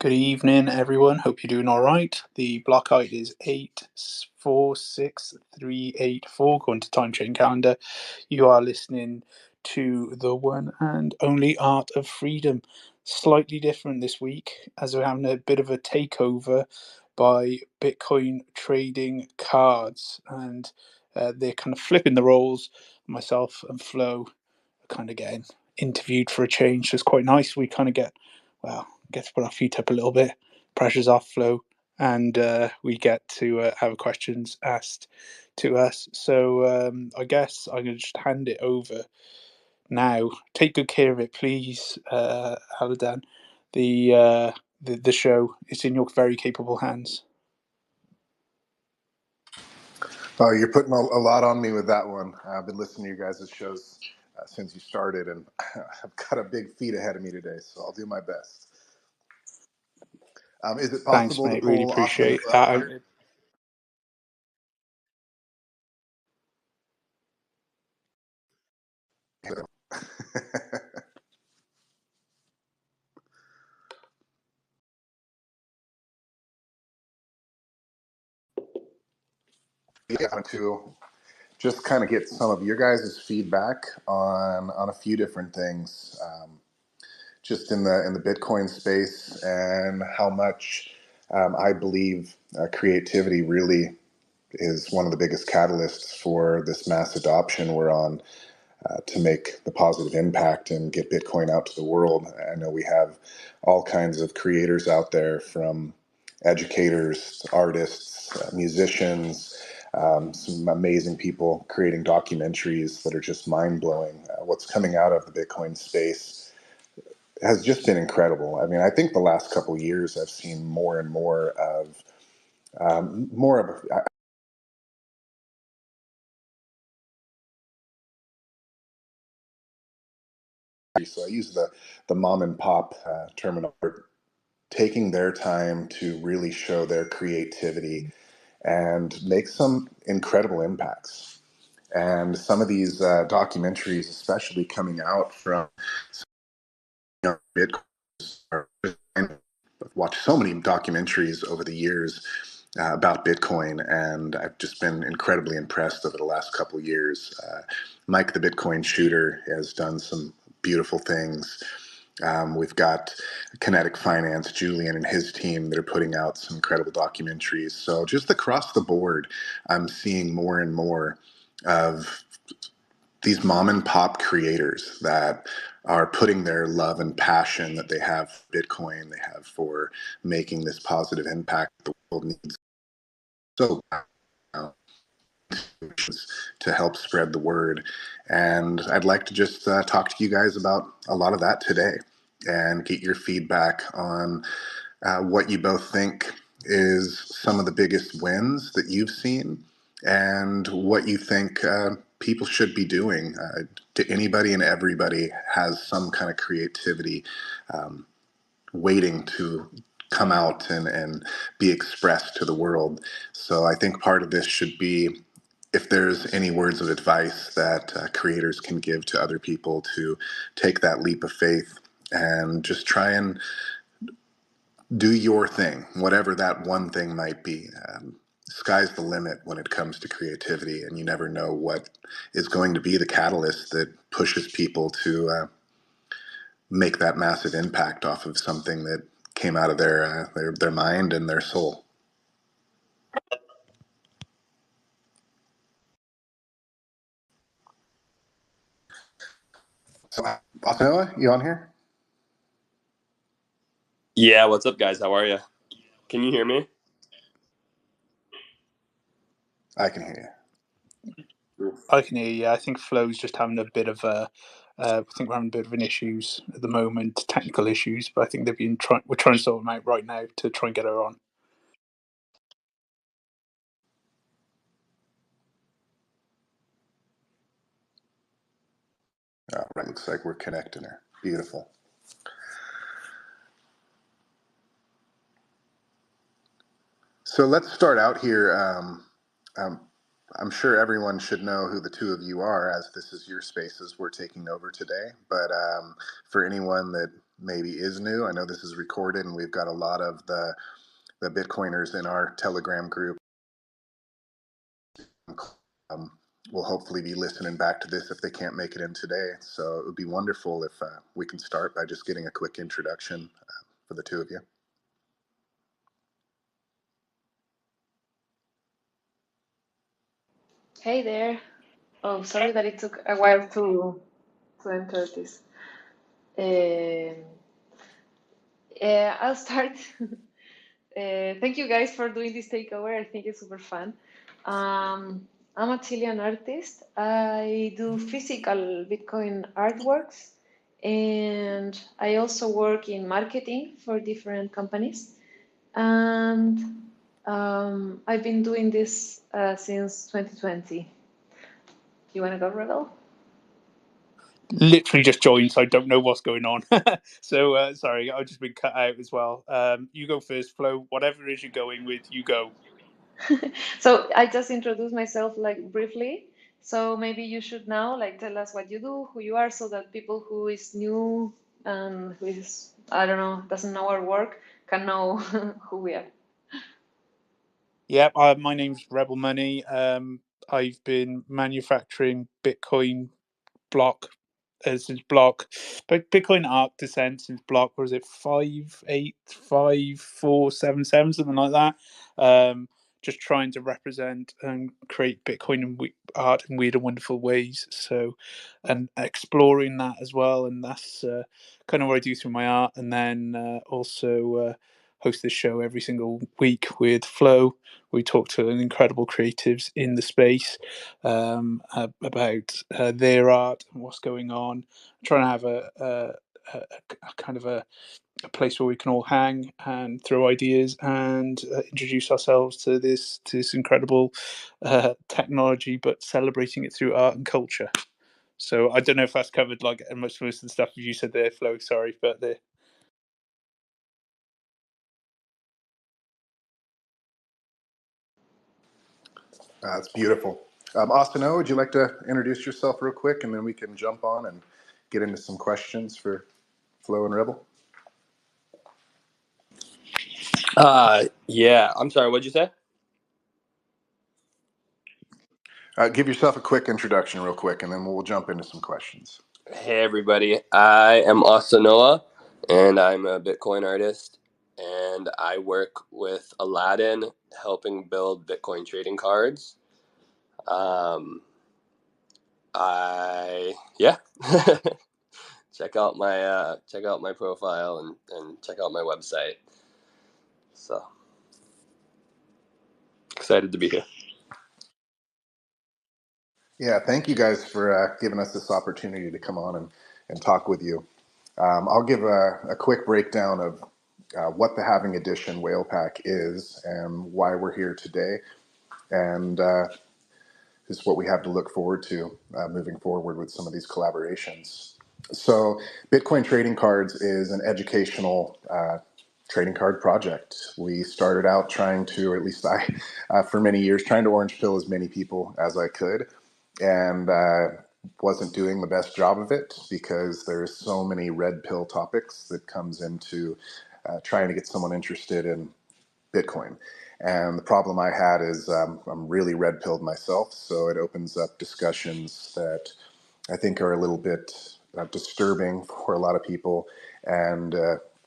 Good evening, everyone. Hope you're doing all right. The block height is 846384. Going to time chain calendar. You are listening to the one and only Art of Freedom. Slightly different this week, as we're having a bit of a takeover by Bitcoin trading cards, and they're kind of flipping the roles. Myself and Flo are kind of getting interviewed for a change, so it's quite nice. We kind of get to put our feet up a little bit, pressure's off Flo, and we get to have questions asked to us. So I guess I'm going to just hand it over now. Take good care of it, please, Aladan. The show is in your very capable hands. Oh, you're putting a lot on me with that one. I've been listening to you guys' shows since you started, and I've got a big feat ahead of me today, so I'll do my best. Is it Thanks, possible to mate. Really pull off appreciate of... that. to just kind of get some of your guys' feedback on a few different things, just in the Bitcoin space, and how much I believe creativity really is one of the biggest catalysts for this mass adoption we're on, to make the positive impact and get Bitcoin out to the world. I know we have all kinds of creators out there, from educators, artists, musicians, some amazing people creating documentaries that are just mind-blowing. What's coming out of the Bitcoin space has just been incredible. I mean, I think the last couple of years I've seen more and more of so I use the mom and pop terminology, taking their time to really show their creativity and make some incredible impacts. And some of these documentaries, especially coming out from Bitcoin, I've watched so many documentaries over the years about Bitcoin, and I've just been incredibly impressed over the last couple of years. Mike the Bitcoin Shooter has done some beautiful things. We've got Kinetic Finance, Julian and his team, that are putting out some incredible documentaries. So just across the board, I'm seeing more and more of these mom and pop creators that are putting their love and passion that they have for Bitcoin, they have for making this positive impact the world needs so to help spread the word. And I'd like to just talk to you guys about a lot of that today and get your feedback on what you both think is some of the biggest wins that you've seen, and what you think people should be doing. To anybody and everybody has some kind of creativity waiting to come out and be expressed to the world. So I think part of this should be, if there's any words of advice that creators can give to other people to take that leap of faith and just try and do your thing, whatever that one thing might be. Sky's the limit when it comes to creativity, and you never know what is going to be the catalyst that pushes people to make that massive impact off of something that came out of their mind and their soul. So, Noah, you on here? Yeah, what's up, guys? How are you? Can you hear me? I can hear you. I can hear you. I think Flo's just having a bit of I think we're having a bit of an issues at the moment, technical issues, but I think we're trying to sort them out right now to try and get her on. All right, looks like we're connecting her. Beautiful. So let's start out here. I'm sure everyone should know who the two of you are, as this is your spaces we're taking over today. But for anyone that maybe is new. I know this is recorded, and we've got a lot of the Bitcoiners in our Telegram group. Um, will hopefully be listening back to this if they can't make it in today. So it would be wonderful if we can start by just getting a quick introduction for the two of you. Hey there. Oh, sorry that it took a while to enter this. Um, I'll start. Thank you guys for doing this takeover. I think it's super fun. I'm a Chilean artist. I do physical Bitcoin artworks, and I also work in marketing for different companies. And I've been doing this since 2020. You want to go, Rebel? Literally just joined, so I don't know what's going on. So sorry, I've just been cut out as well. You go first, Flo. Whatever it is you're going with, you go. So I just introduced myself like briefly. So maybe you should now like tell us what you do, who you are, so that people who is new and who is, I don't know, doesn't know our work can know who we are. Yeah, my name's Rebel Money. I've been manufacturing Bitcoin block since block, but Bitcoin Arc Descent since block. Was it 5854777, something like that? Just trying to represent and create Bitcoin and art in weird and wonderful ways. So, and exploring that as well, and that's kind of what I do through my art. And then also host this show every single week with Flo. We talk to incredible creatives in the space about their art and what's going on. I'm trying to have a kind of a place where we can all hang and throw ideas and introduce ourselves to this incredible technology, but celebrating it through art and culture. So I don't know if that's covered like most of the stuff you said there, Flo. Sorry, but the That's beautiful. Austin O, would you like to introduce yourself real quick, and then we can jump on and get into some questions for Flo and Rebel? Yeah. I'm sorry. What'd you say? Give yourself a quick introduction real quick, and then we'll jump into some questions. Hey, everybody. I am Asanoa, and I'm a Bitcoin artist, and I work with Aladdin, helping build Bitcoin trading cards. Yeah. check out my profile and check out my website. So excited to be here. Yeah, thank you guys for giving us this opportunity to come on and talk with you. I'll give a quick breakdown of what the Halving Edition Whale Pack is and why we're here today, and is what we have to look forward to moving forward with some of these collaborations. So, Bitcoin Trading Cards is an educational trading card project. We started out trying to, or at least I, for many years, trying to orange pill as many people as I could, and wasn't doing the best job of it because there's so many red pill topics that comes into trying to get someone interested in Bitcoin. And the problem I had is I'm really red pilled myself, so it opens up discussions that I think are a little bit disturbing for a lot of people, and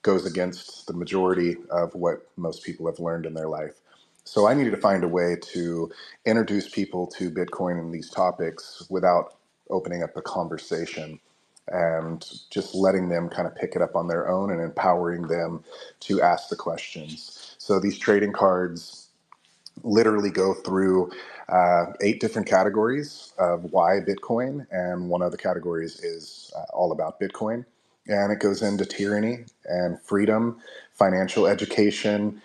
goes against the majority of what most people have learned in their life. So I needed to find a way to introduce people to Bitcoin and these topics without opening up a conversation, and just letting them kind of pick it up on their own and empowering them to ask the questions. So these trading cards literally go through 8 different categories of why Bitcoin, and one of the categories is all about Bitcoin. And it goes into tyranny and freedom, financial education,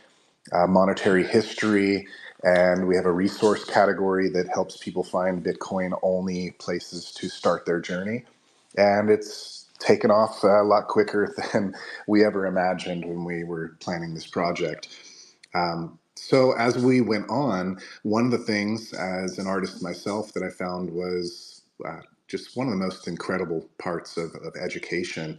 monetary history, and we have a resource category that helps people find Bitcoin only places to start their journey. And it's taken off a lot quicker than we ever imagined when we were planning this project. So as we went on, one of the things as an artist myself that I found was just one of the most incredible parts of education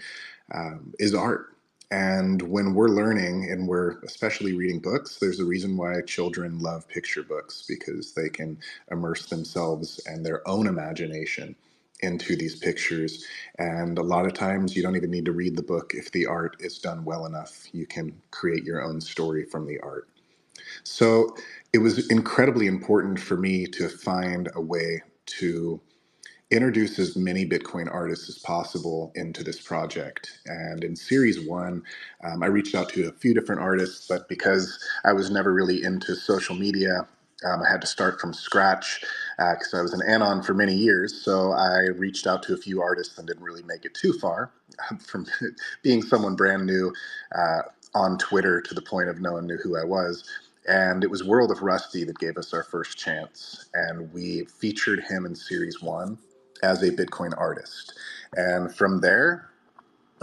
is art. And when we're learning and we're especially reading books, there's a reason why children love picture books, because they can immerse themselves and their own imagination into these pictures. And a lot of times you don't even need to read the book. If the art is done well enough, you can create your own story from the art. So it was incredibly important for me to find a way to introduce as many Bitcoin artists as possible into this project. And in series one, I reached out to a few different artists, but because I was never really into social media, I had to start from scratch because I was an anon for many years. So I reached out to a few artists and didn't really make it too far from being someone brand new uh, on Twitter to the point of no one knew who I was. And it was World of Rusty that gave us our first chance. And we featured him in series one as a Bitcoin artist. And from there,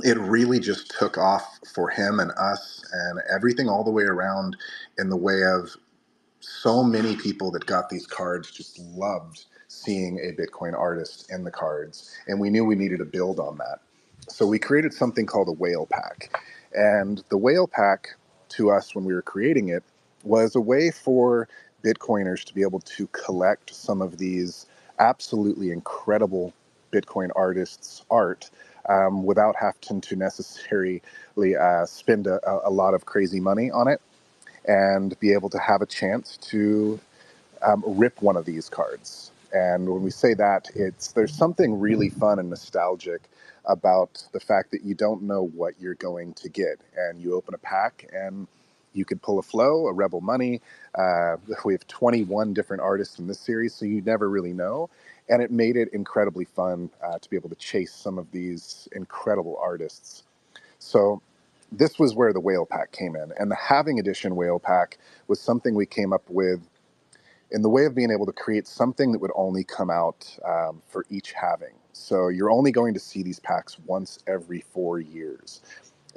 it really just took off for him and us and everything all the way around, in the way of so many people that got these cards just loved seeing a Bitcoin artist in the cards. And we knew we needed to build on that. So we created something called a whale pack. And the whale pack, to us when we were creating it, was a way for Bitcoiners to be able to collect some of these absolutely incredible Bitcoin artists' art without having to necessarily spend a lot of crazy money on it, and be able to have a chance to rip one of these cards. And when we say that, there's something really fun and nostalgic about the fact that you don't know what you're going to get, and you open a pack and you could pull a Flo, a Rebel Money. We have 21 different artists in this series, so you never really know. And it made it incredibly fun to be able to chase some of these incredible artists. So this was where the whale pack came in. And the halving edition whale pack was something we came up with in the way of being able to create something that would only come out for each halving. So you're only going to see these packs once every 4 years.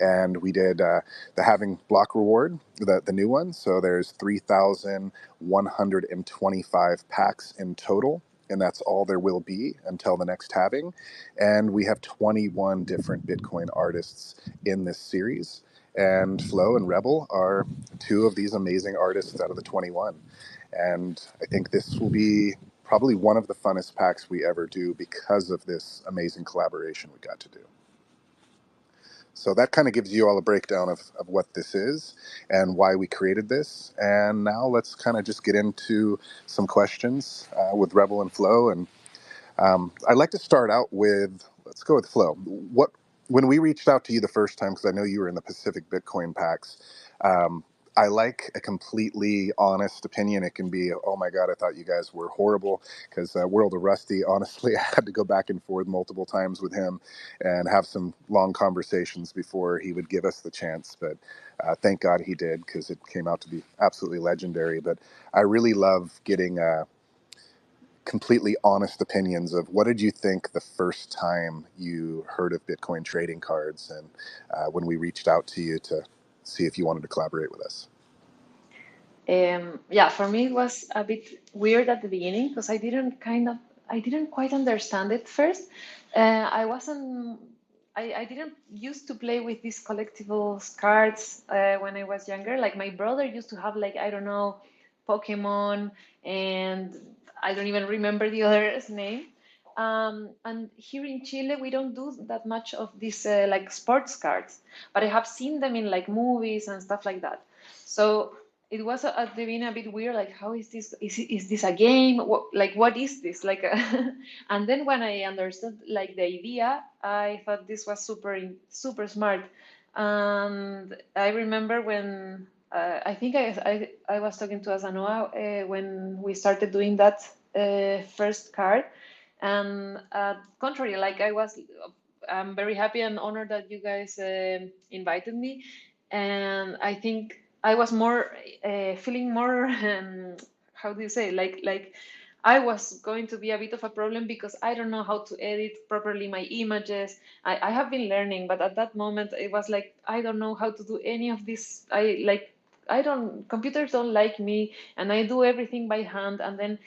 And we did the halving block reward, the new one. So there's 3,125 packs in total, and that's all there will be until the next halving. And we have 21 different Bitcoin artists in this series. And Flo and Rebel are two of these amazing artists out of the 21. And I think this will be probably one of the funnest packs we ever do because of this amazing collaboration we got to do. So that kind of gives you all a breakdown of what this is and why we created this. And now let's kind of just get into some questions with Rebel and Flo. And I'd like to start out with, let's go with Flo. When we reached out to you the first time, because I know you were in the Pacific Bitcoin packs, I like a completely honest opinion. It can be, oh my God, I thought you guys were horrible, because World of Rusty, honestly, I had to go back and forth multiple times with him and have some long conversations before he would give us the chance. But thank God he did, because it came out to be absolutely legendary. But I really love getting completely honest opinions of what did you think the first time you heard of Bitcoin trading cards, and when we reached out to you to see if you wanted to collaborate with us. Yeah, for me it was a bit weird at the beginning because I didn't quite understand it first. I wasn't, I didn't used to play with these collectibles cards when I was younger. Like my brother used to have, like, I don't know, Pokemon, and I don't even remember the other's name. And here in Chile, we don't do that much of these like sports cards, but I have seen them in like movies and stuff like that. So it was at the beginning a bit weird, like, how is this? Is this a game? What is this? Like, and then when I understood like the idea, I thought this was super smart. And I remember when I think I was talking to Asanoa when we started doing that first card, and contrary, like I'm very happy and honored that you guys invited me, and I think I was more feeling more how do you say, like I was going to be a bit of a problem because I don't know how to edit properly my images. I have been learning, but at that moment it was like I don't know how to do any of this. I don't, computers don't like me, and I do everything by hand. And then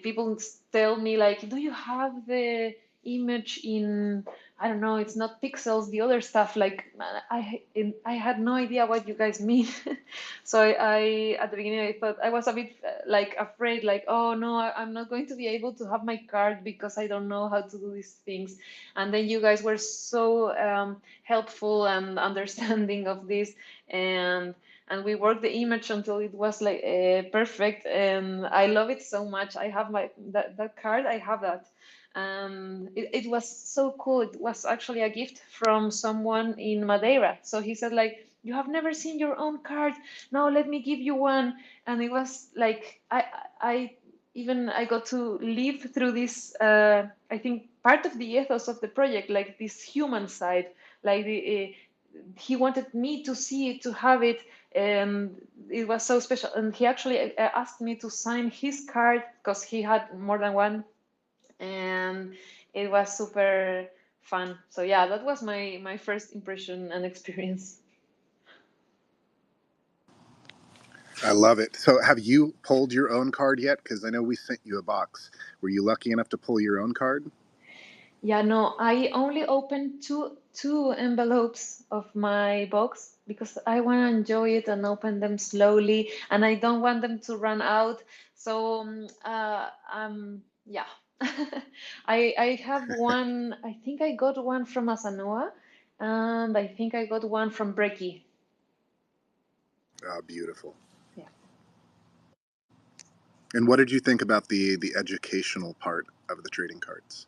people tell me like, do you have the image in I don't know, it's not pixels, the other stuff, like I had no idea what you guys mean. So I at the beginning I thought I was a bit like afraid, like, oh no, I'm not going to be able to have my card because I don't know how to do these things. And then you guys were so helpful and understanding of this, and we worked the image until it was like perfect, and I love it so much. I have that card, I have that. It was so cool. It was actually a gift from someone in Madeira. So he said, like, you have never seen your own card. Now let me give you one. And it was like I even I got to live through this. I think part of the ethos of the project, like this human side, like he wanted me to see it, to have it, and it was so special. And he actually asked me to sign his card because he had more than one, and it was super fun. So yeah, that was my first impression and experience. I love it. So have you pulled your own card yet? Because I know we sent you a box. Were you lucky enough to pull your own card? Yeah, no, I only opened two envelopes of my box because I want to enjoy it and open them slowly, and I don't want them to run out. So yeah. I have one. I think I got one from Asanoa, and I think I got one from Brecky. Oh, beautiful. Yeah. And what did you think about the educational part of the trading cards?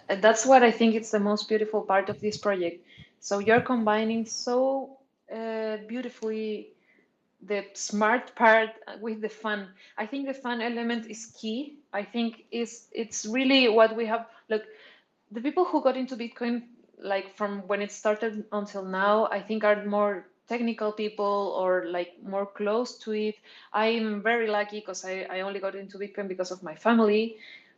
That's what I think it's the most beautiful part of this project. So you're combining so beautifully the smart part with the fun. I think the fun element is key. I think it's really what we have. Look, the people who got into Bitcoin, like from when it started until now, I think are more technical people or like more close to it. I'm very lucky because I only got into Bitcoin because of my family.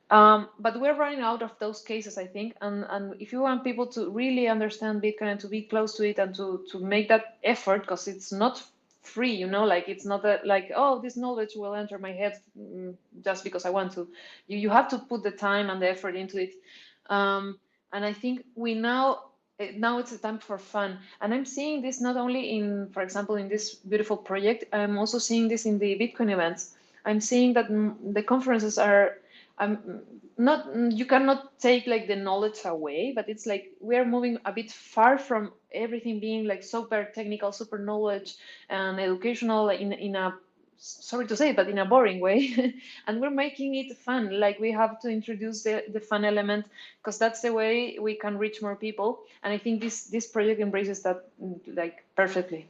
But we're running out of those cases, I think. And if you want people to really understand Bitcoin and to be close to it and to make that effort, because it's not free, like it's not that like, oh, this knowledge will enter my head just because I want to. You have to put the time and the effort into it. And I think now it's a time for fun. And I'm seeing this not only in, for example, in this beautiful project, I'm also seeing this in the Bitcoin events. I'm seeing that the conferences are not, you cannot take like the knowledge away, but it's like we're moving a bit far from everything being like super technical, super knowledge and educational in a, sorry to say, but in a boring way. And we're making it fun. Like we have to introduce the fun element because that's the way we can reach more people. And I think this project embraces that like perfectly.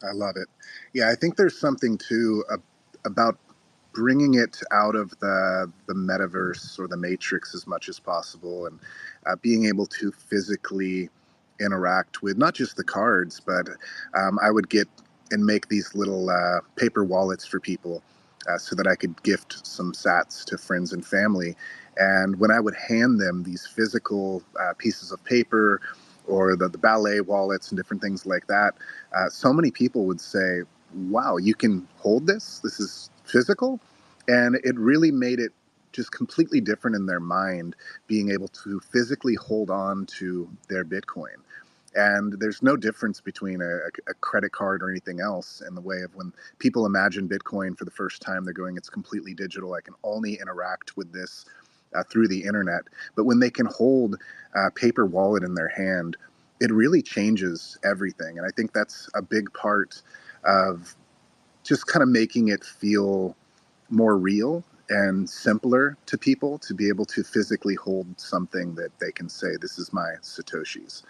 I love it. Yeah, I think there's something too about bringing it out of the metaverse or the matrix as much as possible, and being able to physically interact with not just the cards, but I would get and make these little paper wallets for people so that I could gift some sats to friends and family. And when I would hand them these physical pieces of paper or the ballet wallets and different things like that, so many people would say, wow, you can hold this? This is physical? And it really made it just completely different in their mind, being able to physically hold on to their Bitcoin. And there's no difference between a credit card or anything else in the way of when people imagine Bitcoin for the first time, they're going, it's completely digital. I can only interact with this through the internet. But when they can hold a paper wallet in their hand, it really changes everything. And I think that's a big part of just kind of making it feel more real and simpler to people to be able to physically hold something that they can say, this is my Satoshis.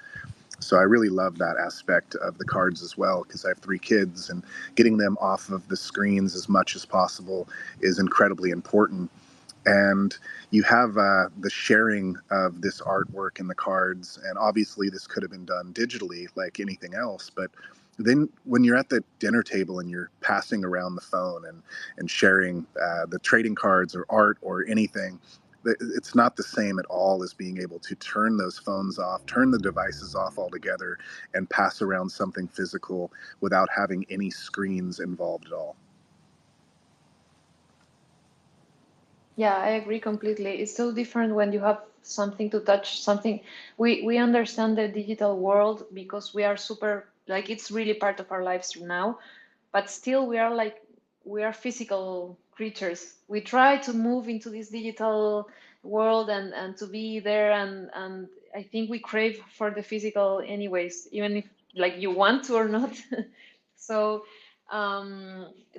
So I really love that aspect of the cards as well, because I have 3 kids, and getting them off of the screens as much as possible is incredibly important. And you have the sharing of this artwork in the cards, and obviously this could have been done digitally like anything else, but then when you're at the dinner table and you're passing around the phone and sharing the trading cards or art or anything, it's not the same at all as being able to turn those phones off, turn the devices off altogether, and pass around something physical without having any screens involved at all. Yeah, I agree completely. It's so different when you have something to touch, something. We understand the digital world because we are super, like, it's really part of our lives now, but still we are like, we are physical creatures. We try to move into this digital world and to be there, and I think we crave for the physical anyways, even if like you want to or not. So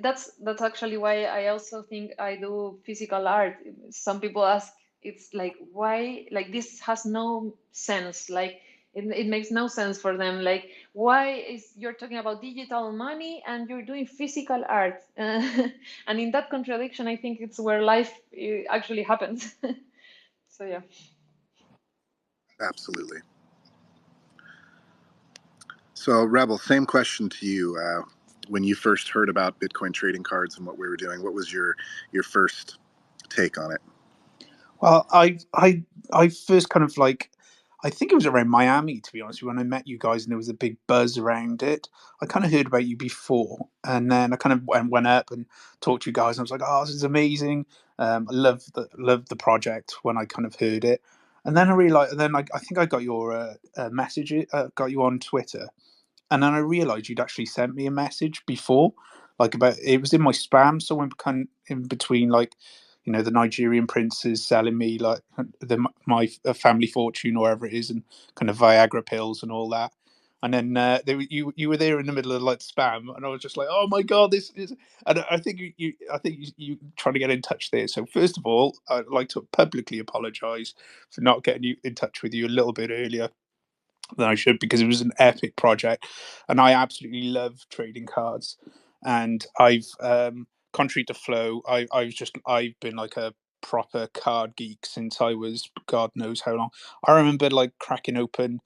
that's actually why I also think I do physical art. Some people ask, it's like, why, like, this has no sense, like it makes no sense for them, like, why is you're talking about digital money and you're doing physical art? And in that contradiction, I think it's where life actually happens. So yeah. Absolutely. So, Rebel, same question to you. When you first heard about Bitcoin trading cards and what we were doing, what was your first take on it? Well, I first kind of like, I think it was around Miami, to be honest, when I met you guys, and there was a big buzz around it. I kind of heard about you before, and then I kind of went up and talked to you guys, and I was like, "Oh, this is amazing! I love the project." When I kind of heard it, and then I realized, and then I think I got your message, got you on Twitter, and then I realized you'd actually sent me a message before, like about it was in my spam, so in between, like, the Nigerian princes selling me like my family fortune or whatever it is, and kind of Viagra pills and all that. And then you were there in the middle of like spam, and I was just like, oh my god, this is. And I think you trying to get in touch there. So first of all, I'd like to publicly apologise for not getting you in touch with you a little bit earlier than I should, because it was an epic project, and I absolutely love trading cards. And I've, contrary to Flo, I've been like a proper card geek since I was God knows how long. I remember like cracking open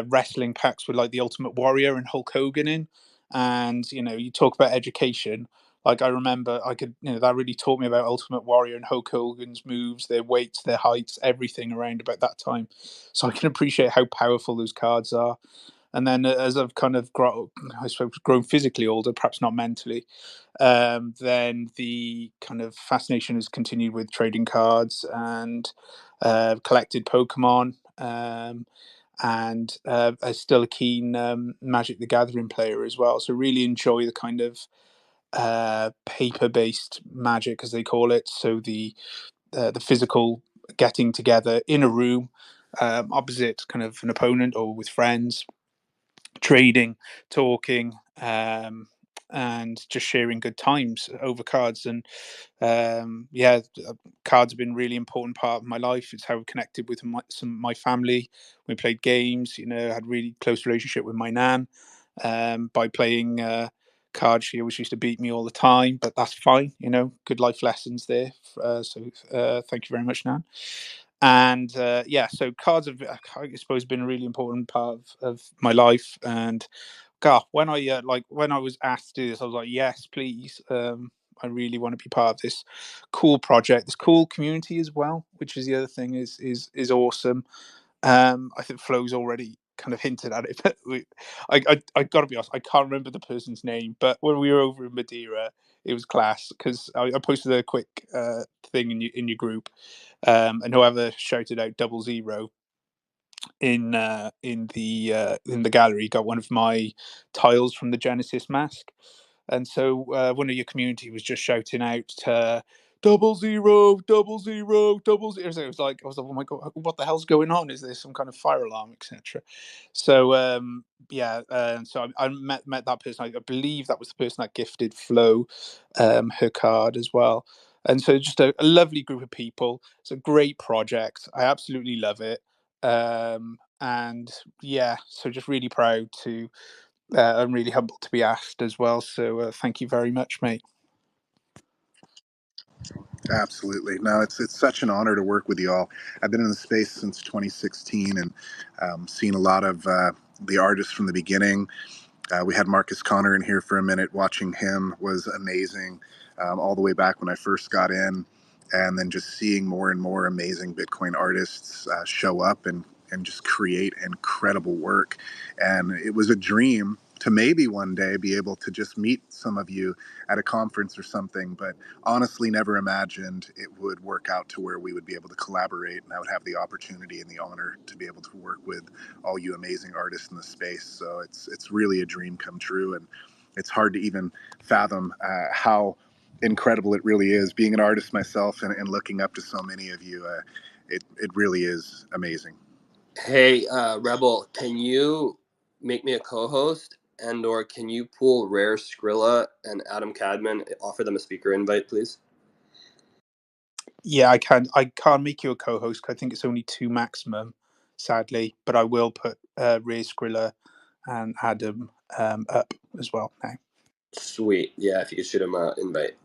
wrestling packs with like the Ultimate Warrior and Hulk Hogan in, and you talk about education. Like I remember, I could, that really taught me about Ultimate Warrior and Hulk Hogan's moves, their weights, their heights, everything around about that time. So I can appreciate how powerful those cards are. And then as I've kind of grown physically older, perhaps not mentally, then the kind of fascination has continued with trading cards, and collected Pokemon. And I'm still a keen Magic the Gathering player as well. So really enjoy the kind of paper-based Magic, as they call it. So the physical getting together in a room, opposite kind of an opponent or with friends, trading, talking, and just sharing good times over cards. And yeah, cards have been a really important part of my life. It's how I connected with my family. We played games. Had a really close relationship with my nan, by playing cards. She always used to beat me all the time, but that's fine. Good life lessons there. So thank you very much, nan. And yeah, so cards have, I suppose, been a really important part of my life. And God, when I was asked to do this, I was like, yes, please. I really want to be part of this cool project, this cool community as well, which is the other thing is awesome. I think Flo's already kind of hinted at it, but I got to be honest, I can't remember the person's name, but when we were over in Madeira, it was class because I posted a quick thing in your group, and whoever shouted out 00 in the gallery got one of my tiles from the Genesis mask. And so one of your community was just shouting out 00, 00, 00. So I was like, oh my god, what the hell's going on? Is there some kind of fire alarm, etc.? So yeah, so I met that person. I believe that was the person that gifted Flo her card as well. And so just a lovely group of people. It's a great project. I absolutely love it. And yeah, so just really proud to, I'm really humbled to be asked as well. So thank you very much, mate. Absolutely. No, it's such an honor to work with you all. I've been in the space since 2016, and seen a lot of the artists from the beginning. We had Marcus Connor in here for a minute. Watching him was amazing, all the way back when I first got in, and then just seeing more and more amazing Bitcoin artists show up and just create incredible work. And it was a dream to maybe one day be able to just meet some of you at a conference or something, but honestly never imagined it would work out to where we would be able to collaborate, and I would have the opportunity and the honor to be able to work with all you amazing artists in the space. So it's really a dream come true, and it's hard to even fathom how incredible it really is. Being an artist myself and looking up to so many of you, it really is amazing. Hey, Rebel, can you make me a co-host, and or can you pull Rare Skrilla and Adam Cadman, offer them a speaker invite, please? Yeah, I can't make you a co-host. I think it's only 2 maximum, sadly. But I will put Ray Skrilla and Adam up as well now. Sweet. Yeah, if you could shoot him an invite.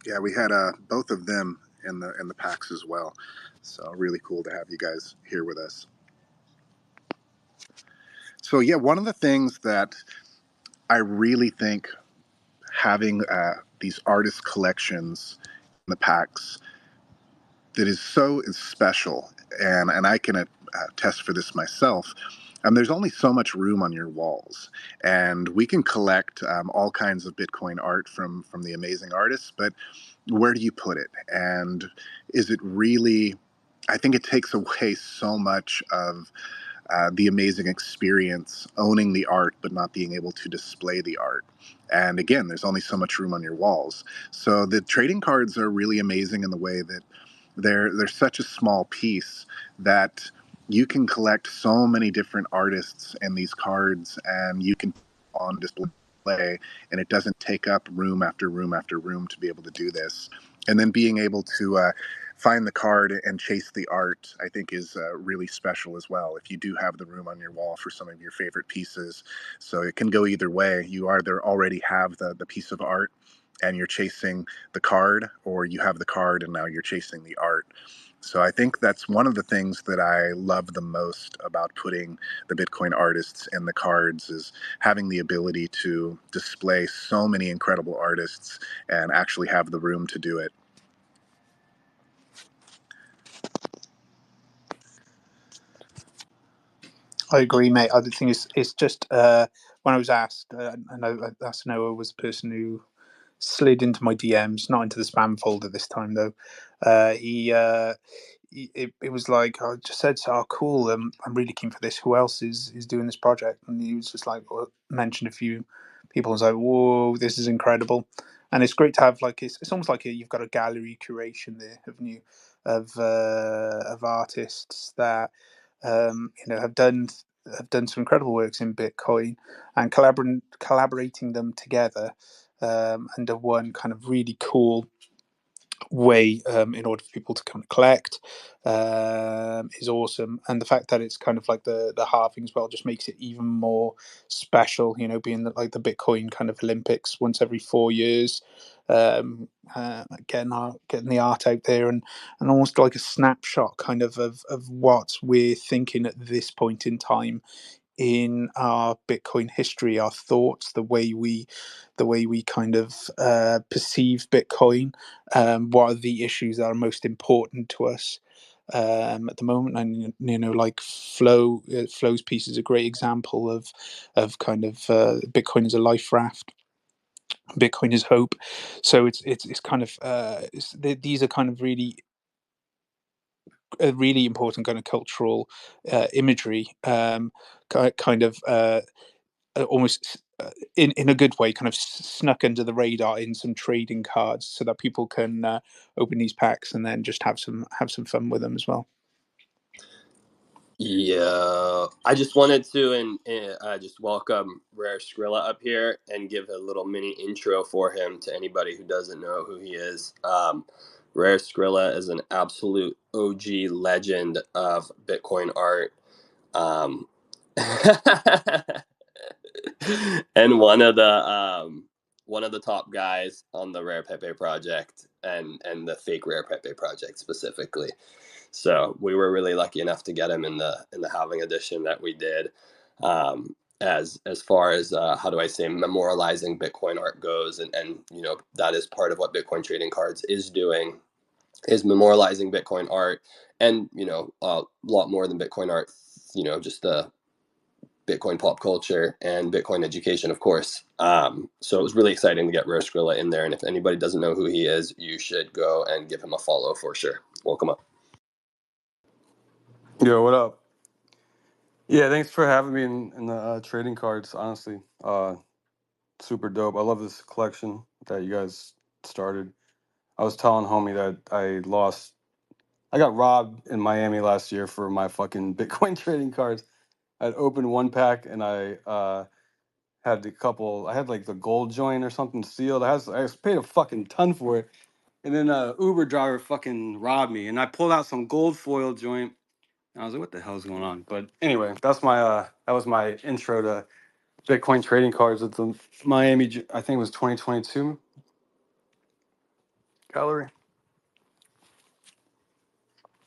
Yeah, we had both of them in the packs as well. So really cool to have you guys here with us. So yeah, one of the things that I really think having these artist collections in the packs that is so special, and I can attest for this myself. There's only so much room on your walls, and we can collect all kinds of Bitcoin art from the amazing artists, but where do you put it? And is it really? I think it takes away so much of the amazing experience owning the art but not being able to display the art. And again, there's only so much room on your walls. So the trading cards are really amazing in the way that they're such a small piece that you can collect so many different artists and these cards, and you can on display, and it doesn't take up room after room after room to be able to do this. And then being able to find the card and chase the art, I think, is really special as well. If you do have the room on your wall for some of your favorite pieces, so it can go either way. You either already have the piece of art and you're chasing the card, or you have the card and now you're chasing the art. So I think that's one of the things that I love the most about putting the Bitcoin artists in the cards, is having the ability to display so many incredible artists and actually have the room to do it. I agree, mate. I think it's just when I was asked, and I asked Noah was the person who slid into my DMs, not into the spam folder this time though. It was like I just said, "Oh, cool! I'm really keen for this. Who else is doing this project?" And he was just like, mentioned a few people. I was like, "Whoa, this is incredible!" And it's great to have like it's almost like you've got a gallery curation there, haven't you, of artists that have done some incredible works in Bitcoin, and collaborating them together under one kind of really cool way in order for people to kind of collect is awesome. And the fact that it's kind of like the halving as well just makes it even more special, being like the Bitcoin kind of Olympics once every 4 years. Getting the art out there, and almost like a snapshot kind of what we're thinking at this point in time in our Bitcoin history, our thoughts, the way we kind of perceive Bitcoin, what are the issues that are most important to us at the moment. And like Flo's piece is a great example of kind of Bitcoin as a life raft. Bitcoin is hope. So it's kind of these are kind of really a really important kind of cultural imagery, kind of almost in a good way, kind of snuck under the radar in some trading cards, so that people can open these packs and then just have some fun with them as well. Yeah, I just wanted to and just welcome Rare Skrilla up here and give a little mini intro for him to anybody who doesn't know who he is. Rare Skrilla is an absolute OG legend of Bitcoin art. Um, and one of the top guys on the Rare Pepe project, and the fake Rare Pepe project specifically. So we were really lucky enough to get him in the halving edition that we did. As far as how do I say, memorializing Bitcoin art goes, and that is part of what Bitcoin trading cards is doing, is memorializing Bitcoin art, and a lot more than Bitcoin art just the Bitcoin pop culture and Bitcoin education, of course. So it was really exciting to get Rare Skrilla in there. And if anybody doesn't know who he is, you should go and give him a follow for sure. Welcome up. Yo, what up? Yeah, thanks for having me in the trading cards. Honestly, super dope. I love this collection that you guys started. I was telling homie that I got robbed in Miami last year for my fucking Bitcoin trading cards. I'd opened one pack and I had I had like the gold joint or something sealed. I paid a fucking ton for it. And then a Uber driver fucking robbed me and I pulled out some gold foil joint. And I was like, what the hell's going on? But anyway, that was my intro to Bitcoin trading cards at the I think it was 2022 gallery.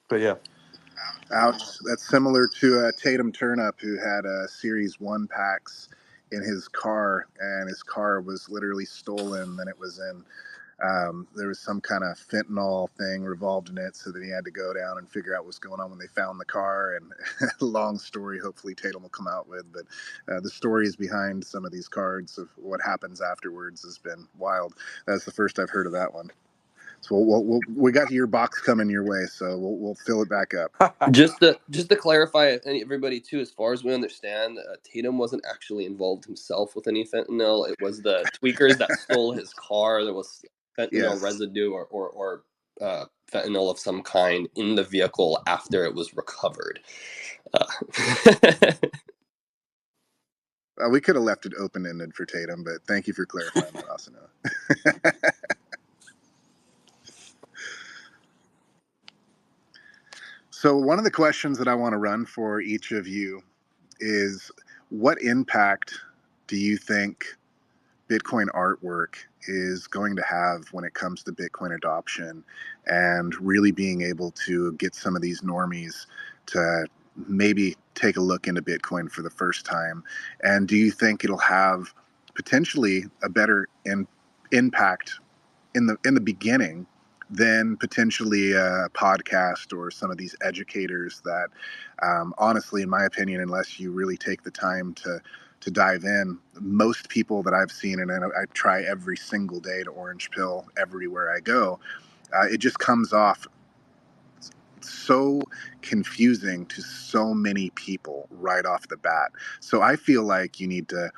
But yeah. Ouch. That's similar to Tatum Turnup, who had Series 1 packs in his car, and his car was literally stolen. Then it was in, there was some kind of fentanyl thing revolved in it, so then he had to go down and figure out what's going on when they found the car. And long story, hopefully Tatum will come out with, but the stories behind some of these cards of what happens afterwards has been wild. That's the first I've heard of that one. So we got your box coming your way, so we'll fill it back up. Just to clarify, everybody too, as far as we understand, Tatum wasn't actually involved himself with any fentanyl. It was the tweakers that stole his car. There was fentanyl residue or fentanyl of some kind in the vehicle after it was recovered. We could have left it open-ended for Tatum, but thank you for clarifying that, Asano. So one of the questions that I want to run for each of you is, what impact do you think Bitcoin artwork is going to have when it comes to Bitcoin adoption and really being able to get some of these normies to maybe take a look into Bitcoin for the first time? And do you think it'll have potentially a better impact in the beginning than potentially a podcast or some of these educators that, honestly, in my opinion, unless you really take the time to dive in, most people that I've seen, and I try every single day to orange pill everywhere I go, it just comes off so confusing to so many people right off the bat. So I feel like you need to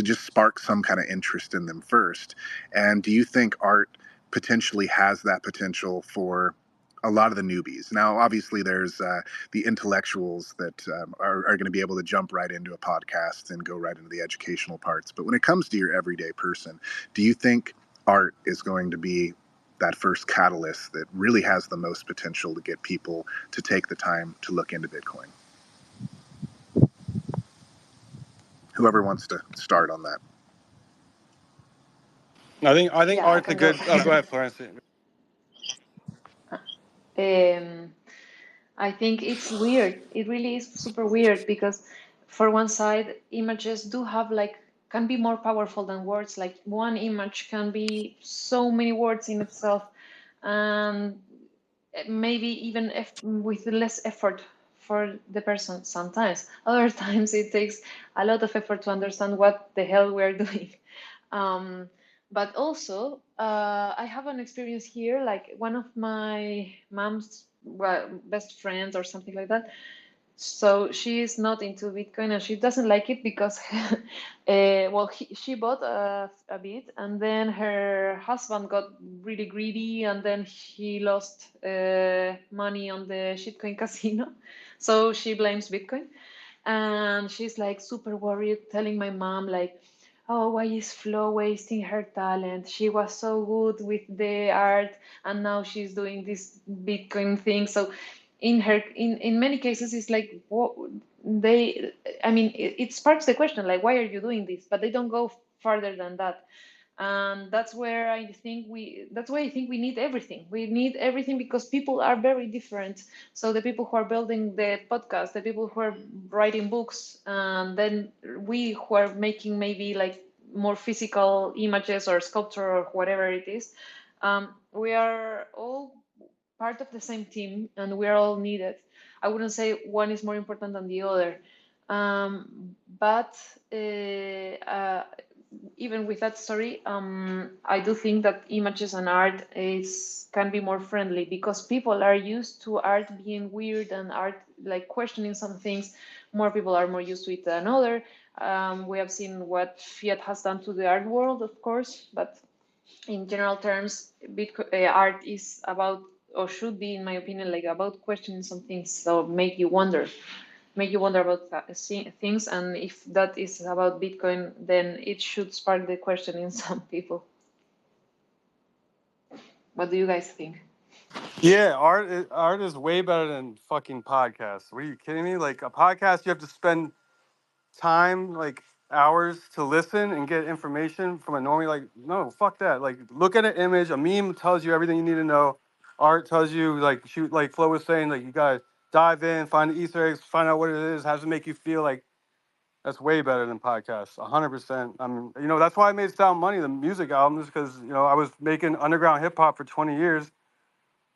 just spark some kind of interest in them first. And do you think art potentially has that potential for a lot of the newbies? Now, obviously, there's the intellectuals that are going to be able to jump right into a podcast and go right into the educational parts. But when it comes to your everyday person, do you think art is going to be that first catalyst that really has the most potential to get people to take the time to look into Bitcoin? Whoever wants to start on that. I think Yeah, I art's a can go. good. Oh, go ahead, Florence. I think it's weird. It really is super weird because, for one side, images do have can be more powerful than words. Like one image can be so many words in itself, and maybe even with less effort for the person sometimes. Other times it takes a lot of effort to understand what the hell we're doing. But also, I have an experience here, like one of my mom's best friends or something like that. So she is not into Bitcoin and she doesn't like it because, she bought a bit and then her husband got really greedy and then he lost money on the shitcoin casino. So she blames Bitcoin and she's like super worried, telling my mom like, oh, why is Flo wasting her talent? She was so good with the art and now she's doing this Bitcoin thing. So in many cases it's like what they I mean it sparks the question like, why are you doing this? But they don't go further than that. And that's why I think we need everything. We need everything because people are very different. So the people who are building the podcast, the people who are writing books, and then we who are making maybe like more physical images or sculpture or whatever it is, we are all part of the same team and we're all needed. I wouldn't say one is more important than the other. But even with that story, I do think that images and art can be more friendly because people are used to art being weird and art like questioning some things. More people are more used to it than other. We have seen what Fiat has done to the art world, of course, but in general terms, art is about, or should be, in my opinion, like about questioning some things, so make you wonder about things. And if that is about Bitcoin, then it should spark the question in some people. What do you guys think? Yeah, art is way better than fucking podcasts. Are you kidding me? Like a podcast, you have to spend time, like hours to listen and get information from a normie. Like, no, fuck that. Like, look at an image. A meme tells you everything you need to know. Art tells you, like, shoot, like Flo was saying, like, you gotta dive in, find the Easter eggs, find out what it is, how does it make you feel. Like, that's way better than podcasts, 100%. I mean, that's why I made Sound Money, the music albums, because, I was making underground hip hop for 20 years.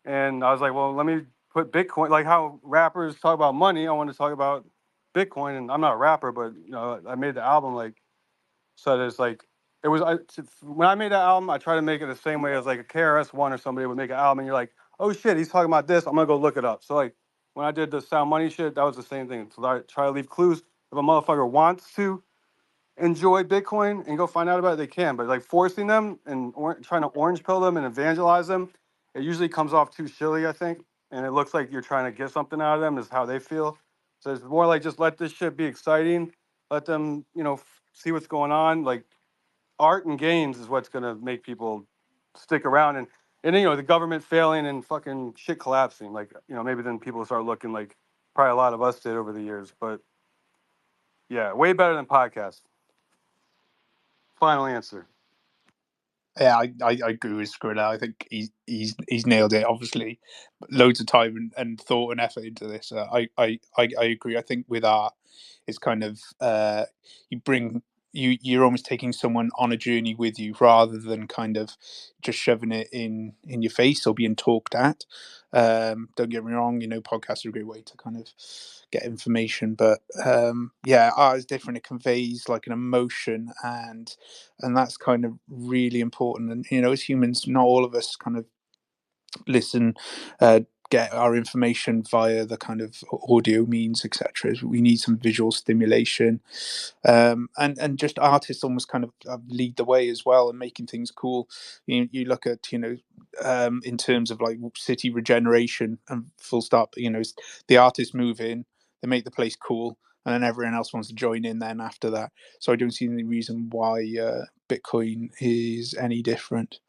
And I was like, well, let me put Bitcoin, like how rappers talk about money. I want to talk about Bitcoin. And I'm not a rapper, but, I made the album like, so that it's like, when I made that album, I try to make it the same way as like a KRS-One or somebody would make an album. And you're like, oh shit, he's talking about this. I'm going to go look it up. So like when I did the Sound Money shit, that was the same thing. So I try to leave clues. If a motherfucker wants to enjoy Bitcoin and go find out about it, they can. But like forcing them and trying to orange pill them and evangelize them, it usually comes off too shilly, I think. And it looks like you're trying to get something out of them, is how they feel. So it's more like just let this shit be exciting. Let them, see what's going on. Like art and gains is what's gonna make people stick around. And then, the government failing and fucking shit collapsing. Like, maybe then people start looking like probably a lot of us did over the years. But yeah, way better than podcasts. Final answer. Yeah, I agree with Skrilla. I think he's nailed it. Obviously, loads of time and thought and effort into this. I agree. I think with art, it's kind of you're almost taking someone on a journey with you rather than kind of just shoving it in your face or being talked at. Don't get me wrong, podcasts are a great way to kind of get information, but art is different. It conveys like an emotion, and that's kind of really important. And as humans, not all of us kind of listen, get our information via the kind of audio means, etc. We need some visual stimulation, and just artists almost kind of lead the way as well and making things cool. You look at in terms of like city regeneration and full stop. The artists move in, they make the place cool, and then everyone else wants to join in then after that. So I don't see any reason why Bitcoin is any different.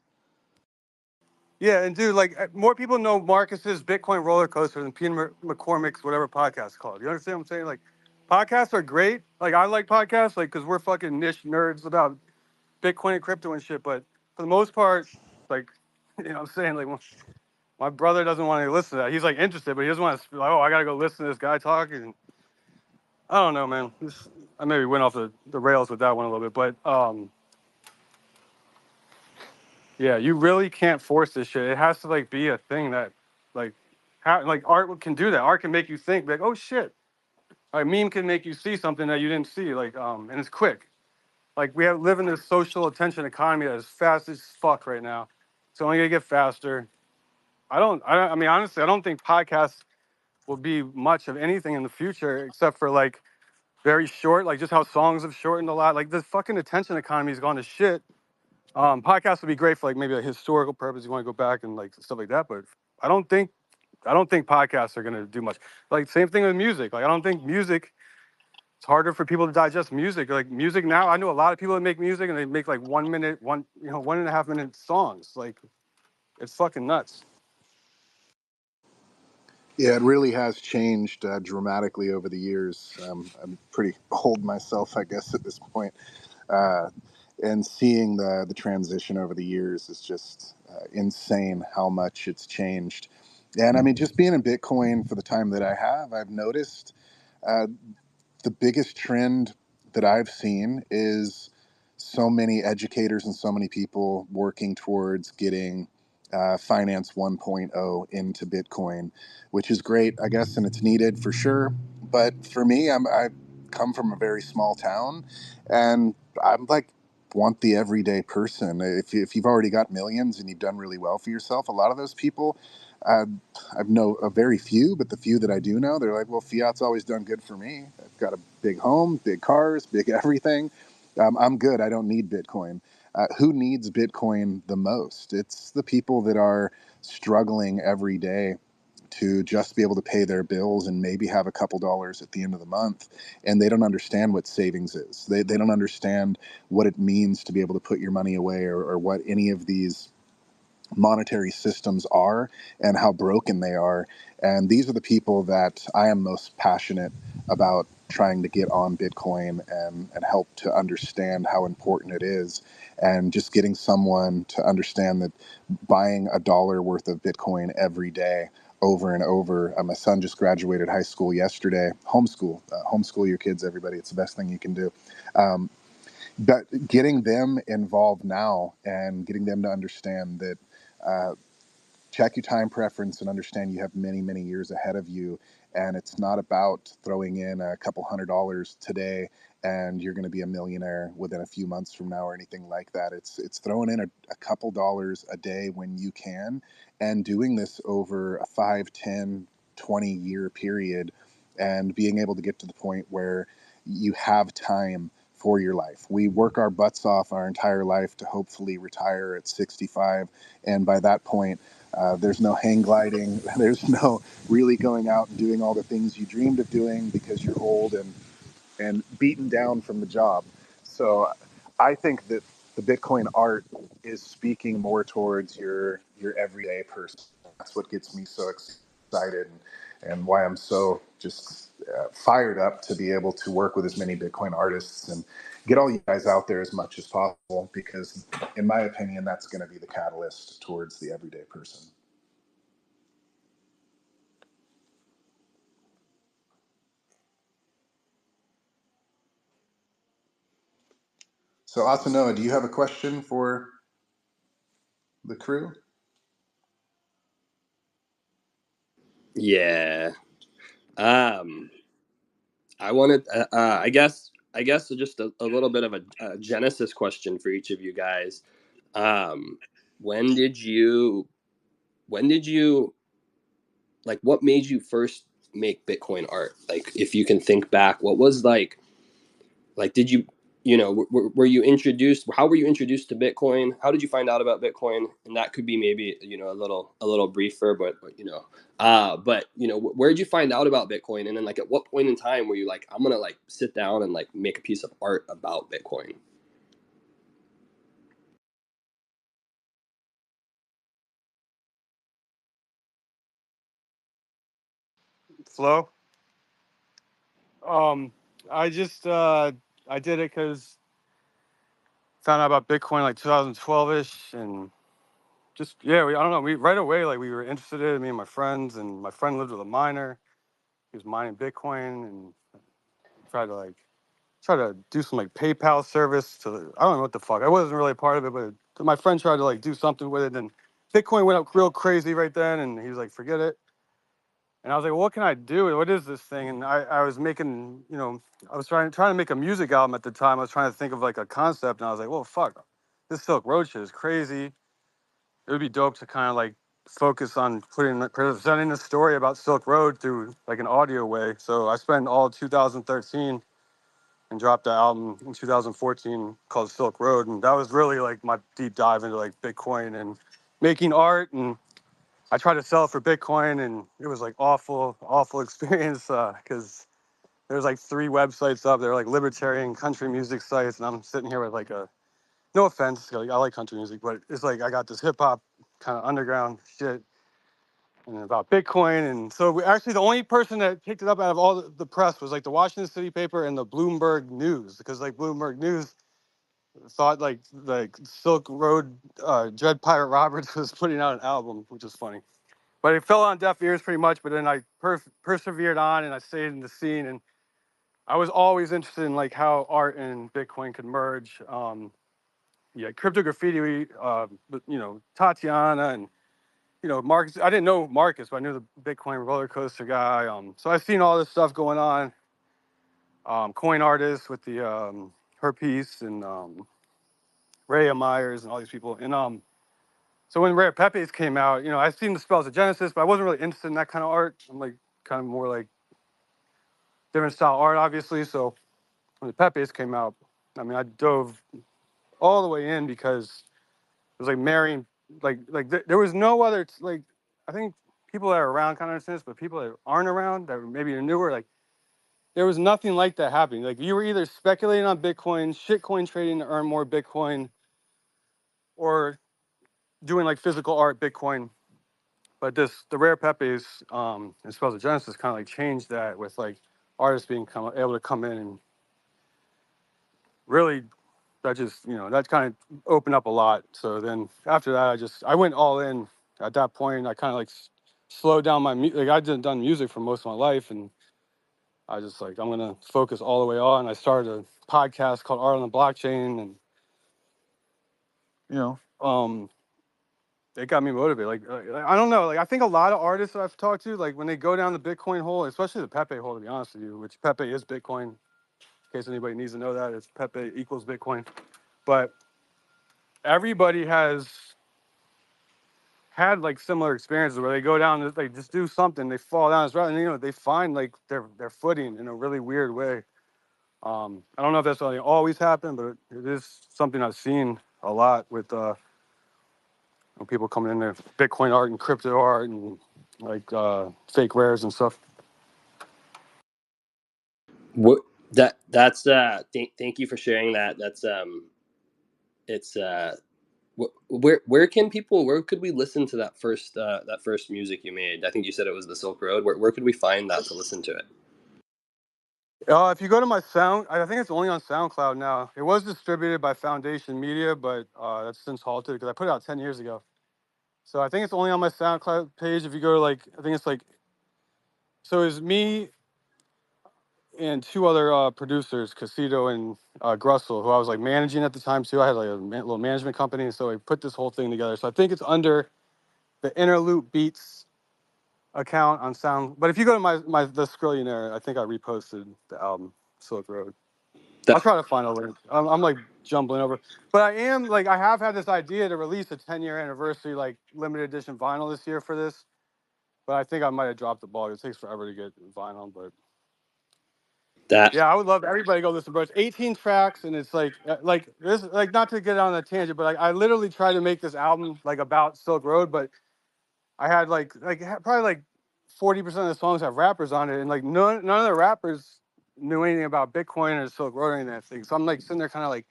Yeah, and dude, like more people know Marcus's Bitcoin roller coaster than Peter McCormick's whatever podcast called. You understand what I'm saying? Like, podcasts are great. Like, I like podcasts, like, because we're fucking niche nerds about Bitcoin and crypto and shit. But for the most part, like, what I'm saying? Like, my brother doesn't want to listen to that. He's like interested, but he doesn't want to. Like, oh, I gotta go listen to this guy talk. And I don't know, man. I maybe went off the rails with that one a little bit, but yeah, you really can't force this shit. It has to like be a thing that, like, like art can do that. Art can make you think, like, oh shit. A meme can make you see something that you didn't see, like, and it's quick. Like we live in this social attention economy that is fast as fuck right now. It's only gonna get faster. I mean, honestly, I don't think podcasts will be much of anything in the future except for like very short, like just how songs have shortened a lot. Like the fucking attention economy has gone to shit. Podcasts would be great for like maybe a historical purpose. You want to go back and like stuff like that, but I don't think podcasts are gonna do much. Like same thing with music. Like I don't think music. It's harder for people to digest music. Like music now, I know a lot of people that make music and they make like 1 minute, 1.5 minute songs. Like it's fucking nuts. Yeah, it really has changed dramatically over the years. I'm pretty old myself, I guess, at this point. Uh, and seeing the transition over the years is just insane how much it's changed. And I mean, just being in Bitcoin for the time that I have, I've noticed uh, the biggest trend that I've seen is so many educators and so many people working towards getting Finance 1.0 into Bitcoin, which is great, I guess, and it's needed for sure. But for me, I come from a very small town, and I'm like want the everyday person. If you've already got millions and you've done really well for yourself, a lot of those people, uh, I know a very few, but the few that I do know, they're like, well, fiat's always done good for me. I've got a big home, big cars, big everything. I'm good. I don't need Bitcoin. Who needs Bitcoin the most? It's the people that are struggling every day to just be able to pay their bills and maybe have a couple dollars at the end of the month. And they don't understand what savings is. They don't understand what it means to be able to put your money away, or what any of these monetary systems are and how broken they are. And these are the people that I am most passionate about trying to get on Bitcoin and help to understand how important it is. And just getting someone to understand that buying $1 worth of Bitcoin every day over and over. My son just graduated high school yesterday. Homeschool your kids, everybody. It's the best thing you can do. But getting them involved now and getting them to understand that, uh, check your time preference and understand you have many, many years ahead of you. And it's not about throwing in a couple $100 today and you're going to be a millionaire within a few months from now or anything like that. It's throwing in a couple dollars a day when you can, and doing this over a 5, 10, 20 year period, and being able to get to the point where you have time for your life. We work our butts off our entire life to hopefully retire at 65. And by that point, there's no hang gliding. There's no really going out and doing all the things you dreamed of doing because you're old and beaten down from the job. So I think that the Bitcoin art is speaking more towards your everyday person. That's what gets me so excited, and why I'm so just fired up to be able to work with as many Bitcoin artists and get all you guys out there as much as possible, because in my opinion, that's going to be the catalyst towards the everyday person. So Asanoa, do you have a question for the crew? Yeah. Um, I wanted, I guess just a little bit of a genesis question for each of you guys. Um, when did you, when did you, like, what made you first make Bitcoin art? Like, if you can think back, what was like, did you, were you introduced, how were you introduced to Bitcoin? How did you find out about Bitcoin? And that could be maybe, a little briefer, but where did you find out about Bitcoin? And then, like, at what point in time were you like, I'm gonna, like, sit down and, like, make a piece of art about Bitcoin? Flo. I just I did it because found out about Bitcoin like 2012ish, and just yeah, I don't know. We right away like we were interested in it, me and my friends, and my friend lived with a miner. He was mining Bitcoin and tried to like try to do some like PayPal service to, I don't know what the fuck. I wasn't really a part of it, but my friend tried to like do something with it, and Bitcoin went up real crazy right then, and he was like, forget it. And I was like, well, what can I do? What is this thing? And I was making, I was trying to make a music album at the time. I was trying to think of like a concept, and I was like, well, fuck, this Silk Road shit is crazy. It would be dope to kind of like focus on presenting a story about Silk Road through like an audio way. So I spent all 2013 and dropped the album in 2014 called Silk Road, and that was really like my deep dive into like Bitcoin and making art. And I tried to sell it for Bitcoin, and it was like awful experience because there's like 3 websites up. They're like libertarian country music sites, and I'm sitting here with like a, no offense, like, I like country music, but it's like I got this hip hop kind of underground shit and about Bitcoin. And so actually the only person that picked it up out of all the press was like the Washington City paper and the Bloomberg News, because like Bloomberg News thought like Silk Road, Dread Pirate Roberts was putting out an album, which is funny. But it fell on deaf ears pretty much. But then I persevered on, and I stayed in the scene. And I was always interested in like how art and Bitcoin could merge. Yeah, crypto graffiti. Tatiana and Marcus. I didn't know Marcus, but I knew the Bitcoin roller coaster guy. So I've seen all this stuff going on. Coin artists with the Herpes and Ray Myers and all these people. And so when Rare Pepes came out, I've seen the Spells of Genesis, but I wasn't really interested in that kind of art. I'm like kind of more like different style art, obviously. So when the Pepes came out, I mean, I dove all the way in because it was like marrying, there was no other, I think people that are around kind of understand this, but people that aren't around, that maybe are newer, like, there was nothing like that happening. Like, you were either speculating on Bitcoin, shitcoin trading to earn more Bitcoin, or doing like physical art Bitcoin. But the Rare Pepes and Spells of Genesis kind of like changed that with like artists being able to come in and really that kind of opened up a lot. So then after that, I went all in. At that point, I kind of like slowed down my like I done music for most of my life, and I just like I'm gonna focus all the way on. I started a podcast called Art on the Blockchain, and it got me motivated. Like I don't know, like I think a lot of artists that I've talked to, like when they go down the Bitcoin hole, especially the Pepe hole, to be honest with you, which Pepe is Bitcoin. In case anybody needs to know that, it's Pepe equals Bitcoin. But everybody has had like similar experiences where they go down, they just do something, they fall down this route, and they find like their footing in a really weird way. I don't know if that's something always happened, but it is something I've seen a lot with people coming in there, Bitcoin art and crypto art and like fake rares and stuff. What that's thank you for sharing that. That's it's where could we listen to that first music you made? I think you said it was the Silk Road. Where could we find that to listen to it? If you go to my I think it's only on SoundCloud now. It was distributed by Foundation Media, but that's since halted because I put it out 10 years ago. So I think it's only on my SoundCloud page. If you go to I think it's so it's me and two other producers, Casito and Grussel, who I was like managing at the time too. I had like a little management company, so I put this whole thing together. So I think it's under the Interloop Beats account on Sound. But if you go to my the Skrillionaire, I think I reposted the album Silk Road. I'll try to find a link. I'm like jumbling over, but I have had this idea to release a 10-year anniversary like limited edition vinyl this year for this. But I think I might have dropped the ball. It takes forever to get vinyl, but yeah, I would love everybody to go listen. But it's 18 tracks, and it's like this, like not to get on a tangent, but I literally tried to make this album like about Silk Road, but I had probably like 40% of the songs have rappers on it, and like none of the rappers knew anything about Bitcoin or Silk Road or anything that thing. So I'm like sitting there kind of like,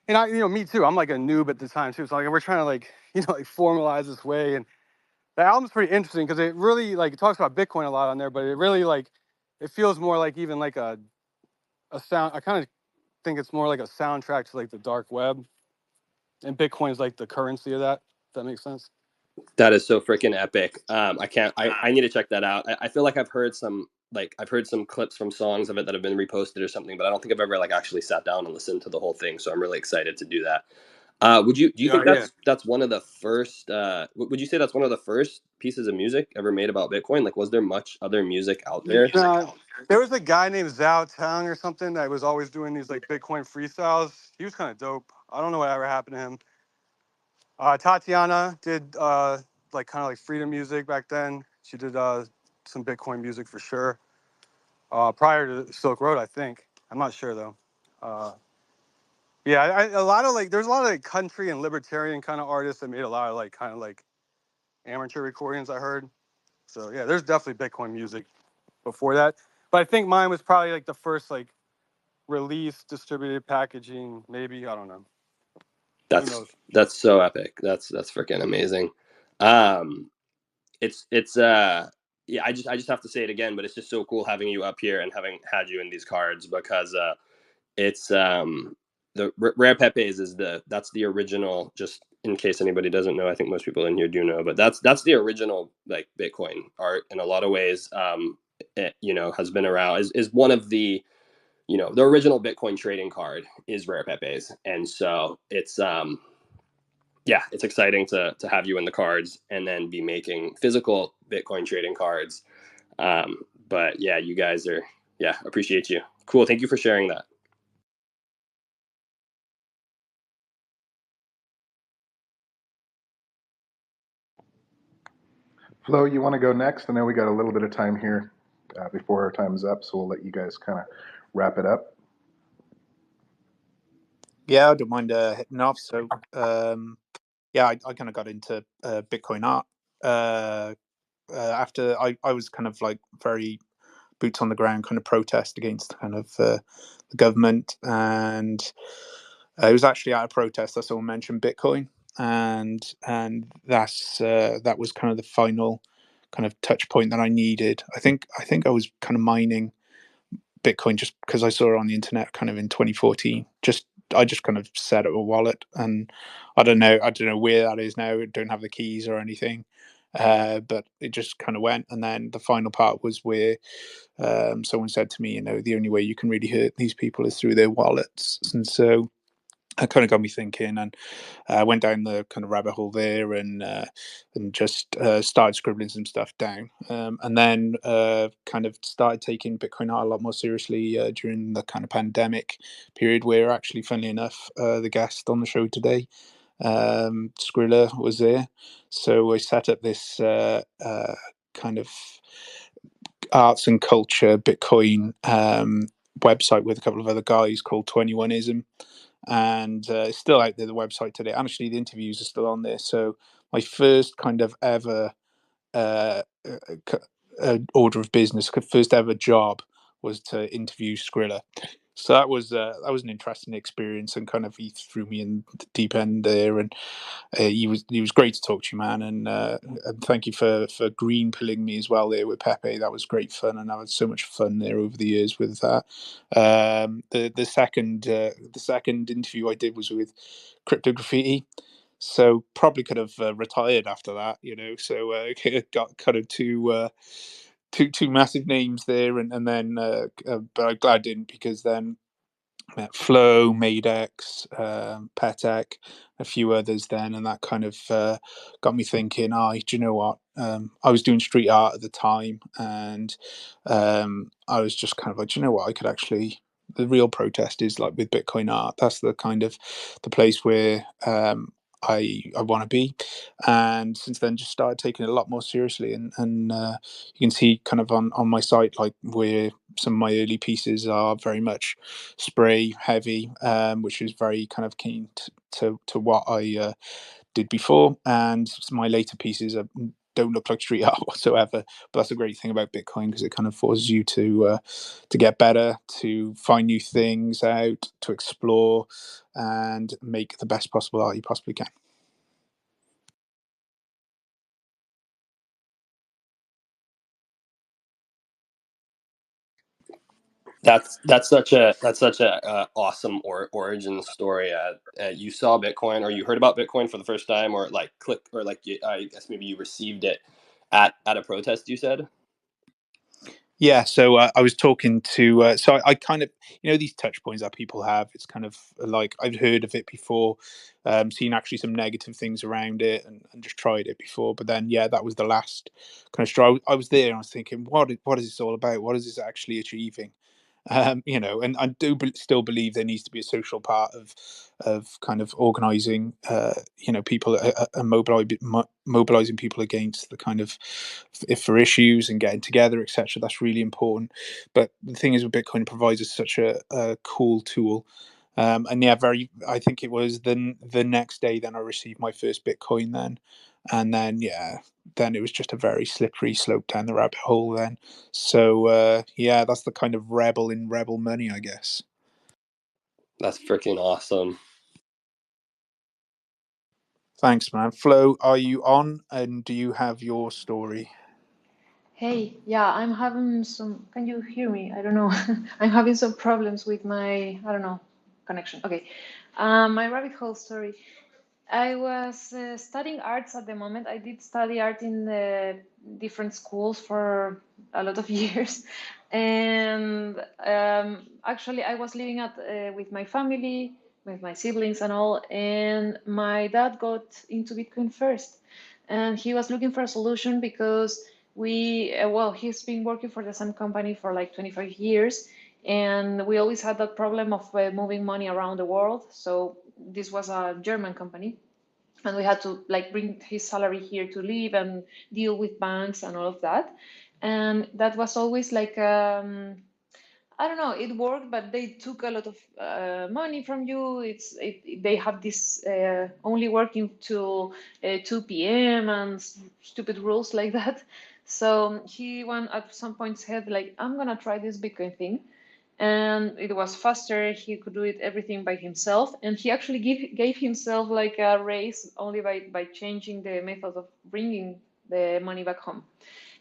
and me too. I'm like a noob at the time too. So like we're trying to like formalize this way, and the album's pretty interesting because it really like it talks about Bitcoin a lot on there, but it really like it feels more like even like a sound. I kind of think it's more like a soundtrack to like the dark web, and Bitcoin is like the currency of that. If that makes sense. That is so freaking epic. I need to check that out. I feel like I've heard some clips from songs of it that have been reposted or something, but I don't think I've ever like actually sat down and listened to the whole thing. So I'm really excited to do that. Do you think that's one of the first? Would you say that's one of the first pieces of music ever made about Bitcoin? Like, was there much other music out there? There was a guy named Zhao Tang or something that was always doing these like Bitcoin freestyles. He was kind of dope. I don't know what ever happened to him. Tatiana did like kind of like freedom music back then. She did some Bitcoin music for sure. Prior to Silk Road, I think. I'm not sure though. Yeah, a lot of like there's a lot of like country and libertarian kind of artists that made a lot of like kind of like amateur recordings, I heard. So yeah, there's definitely Bitcoin music before that. But I think mine was probably like the first like release, distributed packaging, maybe. I don't know. That's so epic. That's freaking amazing. It's yeah, I just have to say it again, but it's just so cool having you up here and having had you in these cards because it's the Rare Pepes is that's the original. Just in case anybody doesn't know, I think most people in here do know, but that's the original like Bitcoin art in a lot of ways. It, has been around is one of the the original Bitcoin trading card is Rare Pepes, and so it's yeah, it's exciting to have you in the cards and then be making physical Bitcoin trading cards. But yeah, you guys are, yeah, appreciate you. Cool. Thank you for sharing that. Flo, you want to go next? I know we got a little bit of time here before our time's up, so we'll let you guys kind of wrap it up. Yeah, I don't mind hitting off. So, yeah, I kind of got into Bitcoin art after I was kind of like very boots on the ground kind of protest against kind of the government, and it was actually at a protest that someone mentioned Bitcoin, and that's that was kind of the final kind of touch point that I needed. I think I was kind of mining Bitcoin just because I saw it on the internet kind of in 2014. I just kind of set up a wallet, and I don't know where that is now. I don't have the keys or anything, but it just kind of went. And then the final part was where someone said to me, the only way you can really hurt these people is through their wallets, and so that kind of got me thinking, and went down the kind of rabbit hole there, and just started scribbling some stuff down, and then kind of started taking Bitcoin art a lot more seriously during the kind of pandemic period, where actually, funnily enough, the guest on the show today, Skrilla, was there. So I set up this kind of arts and culture Bitcoin website with a couple of other guys called 21ism, and it's still out there, the website today. Actually, the interviews are still on there. So my first kind of ever uh, order of business, first ever job, was to interview Skrilla. So that was an interesting experience, and kind of he threw me in the deep end there, and he was great to talk to you, man, and thank you for green pilling me as well there with Pepe. That was great fun, and I had so much fun there over the years with that. The second interview I did was with Crypto Graffiti, so probably could have retired after that, So got kind of two massive names there, and then but I'm glad I didn't, because then met Flo, Madex, Petek, a few others then, and that kind of got me thinking. Do you know what? I was doing street art at the time, and I was just kind of like, do you know what? I could actually. The real protest is like with Bitcoin art. That's the kind of the place where I want to be, and since then just started taking it a lot more seriously, and you can see kind of on my site, like, where some of my early pieces are very much spray heavy, which is very kind of keen to what I did before, and my later pieces don't look like street art whatsoever. But that's a great thing about Bitcoin, because it kind of forces you to get better, to find new things out, to explore, and make the best possible art you possibly can. That's such a awesome origin story. You saw Bitcoin, or you heard about Bitcoin for the first time, or like I guess maybe you received it at a protest. You said. Yeah, so I was talking to, so I kind of, these touch points that people have. It's kind of like I've heard of it before, seen actually some negative things around it, and just tried it before. But then, yeah, that was the last kind of straw. I was there, and I was thinking, what is this all about? What is this actually achieving? And I do still believe there needs to be a social part of kind of organizing, people, and mobilizing people against the kind of, if for issues and getting together, etc. That's really important. But the thing is, with Bitcoin, it provides us such a cool tool. And yeah, I think it was the next day then I received my first Bitcoin then, and then yeah, then it was just a very slippery slope down the rabbit hole then. So yeah, that's the kind of rebel in rebel money, I guess. That's freaking awesome. Thanks, man. Flo, are you on? And do you have your story? Hey, yeah, I'm having some. Can you hear me? I don't know. I'm having some problems with my, I don't know, connection. Okay. My rabbit hole story. I was studying arts at the moment. I did study art in different schools for a lot of years. And actually, I was living with my family with my siblings and all. And my dad got into Bitcoin first, and he was looking for a solution because he's been working for the same company for like 25 years, and we always had that problem of moving money around the world. So this was a German company, and we had to like bring his salary here to live and deal with banks and all of that. And that was always like I don't know, it worked, but they took a lot of money from you. They have this only working till 2 p.m. and stupid rules like that. So he went at some point said like, I'm gonna try this Bitcoin thing, and it was faster. He could do it everything by himself, and he actually gave himself like a raise only by changing the method of bringing the money back home.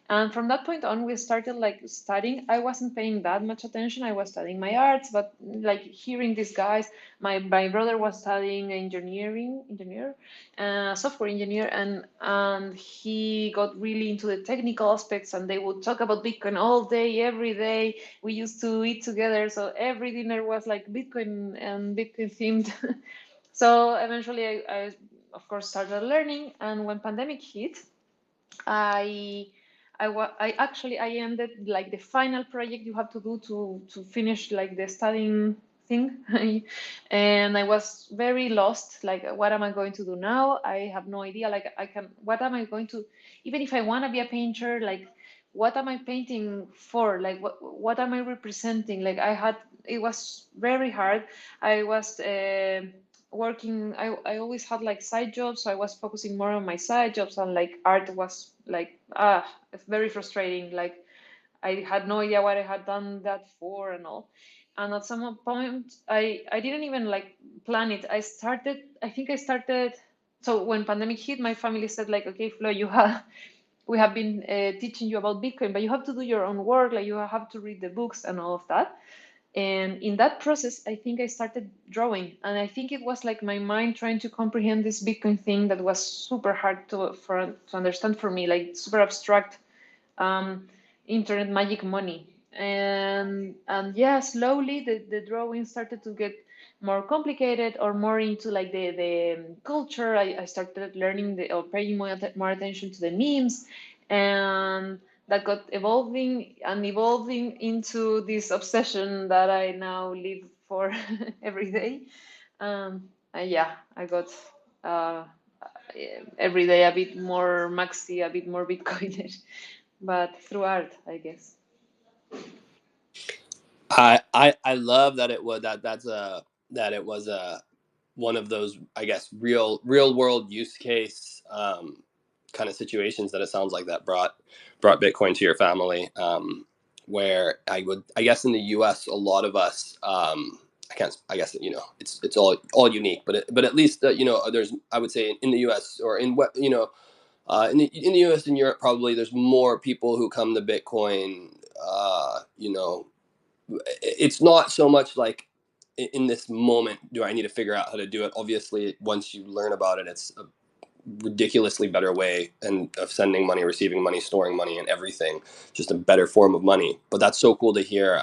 And from that point on, we started like studying. I wasn't paying that much attention. I was studying my arts, but like hearing these guys, my brother was studying software engineer, and he got really into the technical aspects. And they would talk about Bitcoin all day, every day. We used to eat together, so every dinner was like Bitcoin and Bitcoin themed. So eventually, I of course started learning, and when pandemic hit, I I ended like the final project you have to do to finish like the studying thing. And I was very lost, like what am I going to do now? I have no idea. Like what am I going to, even if I want to be a painter, like what am I painting for? Like what am I representing? Like it was very hard. I was working, I always had like side jobs, so I was focusing more on my side jobs, and like art was like it's very frustrating. Like I had no idea what I had done that for and all. And at some point I didn't even like plan it. I think I started, so when pandemic hit, my family said like, okay, Flo, we have been teaching you about Bitcoin, but you have to do your own work, like you have to read the books and all of that. And in that process, I think I started drawing. And I think it was like my mind trying to comprehend this Bitcoin thing that was super hard to understand for me, like super abstract, internet magic money. And yeah, slowly the drawing started to get more complicated or more into like the culture. I started learning or paying more attention to the memes, and that got evolving and evolving into this obsession that I now live for every day. Yeah, I got uh, every day a bit more maxi, a bit more Bitcoiner, but through art, I guess. I love that it was that it was a one of those, I guess, real world use case kind of situations that it sounds like that brought Bitcoin to your family. Where I guess in the U.S. a lot of us I guess it's all unique, but at least there's, I would say, in the U.S. or in what in the U.S. and Europe, probably there's more people who come to Bitcoin. It's not so much like in this moment do I need to figure out how to do it. Obviously, once you learn about it, it's a ridiculously better way and of sending money, receiving money, storing money, and everything. Just a better form of money. But that's so cool to hear